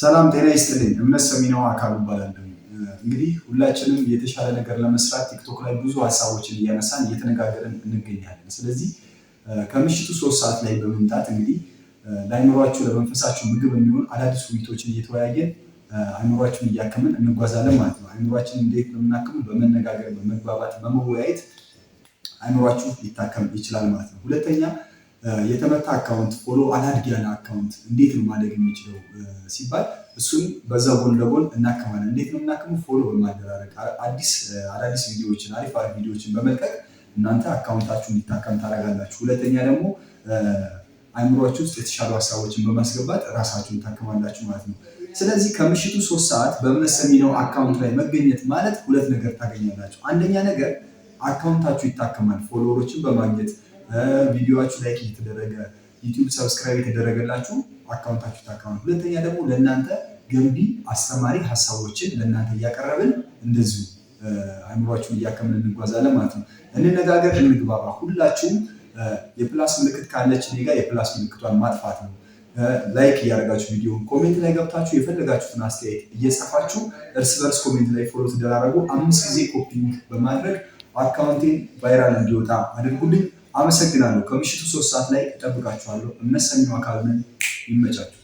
ሰላም ጤና ይስጥልኝ። እምነት ሰሚነው አካሉ እባላለሁ። እንግዲህ ሁላችንም የተሻለ ነገር ለመስራት ቲክቶክ ላይ ብዙ ሀሳቦችን እያነሳን እየተነጋገርን እንገኛለን። ስለዚህ ከምሽቱ 3 ሰዓት ላይ በመምጣት እንግዲህ ለአይምሯችሁ ለመንፈሳችሁ ምግብ የሚሆን አዳዲስ ውይይቶችን እየተወያየን አይምሯችሁን እያከምን እንጓዛለን ማለት ነው። አይምሯችን እንዴት ነው የምናክመው? በመነጋገር በመግባባት በመወያየት አይምሯችሁ ሊታከም ይችላል ማለት ነው። ሁለተኛ የተመታ አካውንት ፎሎ አላድግ ያለ አካውንት እንዴት ነው ማደግ የሚችለው ሲባል እሱን በዛ ጎን ለጎን እናከማለን። እንዴት ነው የምናከመው? ፎሎ በማደራረግ አዳዲስ ቪዲዮዎችን አሪፍ ቪዲዮዎችን በመልቀቅ እናንተ አካውንታችሁ እንዲታከም ታደርጋላችሁ። ሁለተኛ ደግሞ አይምሯችሁ ውስጥ የተሻሉ ሀሳቦችን በማስገባት ራሳችሁን ታከማላችሁ ማለት ነው። ስለዚህ ከምሽቱ 3 ሰዓት በእምነት ሰሚነው አካውንት ላይ መገኘት ማለት ሁለት ነገር ታገኛላችሁ። አንደኛ ነገር አካውንታችሁ ይታከማል፣ ፎሎወሮችን በማግኘት ቪዲዮዎቹ ላይክ እየተደረገ ዩቲዩብ ሰብስክራይብ የተደረገላችሁ አካውንታችሁ ይታከማል። ሁለተኛ ደግሞ ለእናንተ ገንቢ አስተማሪ ሀሳቦችን ለእናንተ እያቀረብን እንደዚሁ አይምሯችሁን እያከምን እንጓዛለን ማለት ነው። እንነጋገር፣ እንግባባ። ሁላችሁም የፕላስ ምልክት ካለች እኔ ጋር የፕላስ ምልክቷን ማጥፋት ነው። ላይክ እያደረጋችሁ ቪዲዮ ኮሜንት ላይ ገብታችሁ የፈለጋችሁትን አስተያየት እየጻፋችሁ እርስ በርስ ኮሜንት ላይ ፎሎ ተደራረጉ። 5 ጊዜ ኮፒ ሊንክ በማድረግ አካውንቴን ቫይራል እንዲወጣ አድርጉልኝ። አመሰግናለሁ። ከምሽቱ 3 ሰዓት ላይ እጠብቃችኋለሁ። እምነት ሰሚነው አካሉ ነኝ። ይመቻችሁ።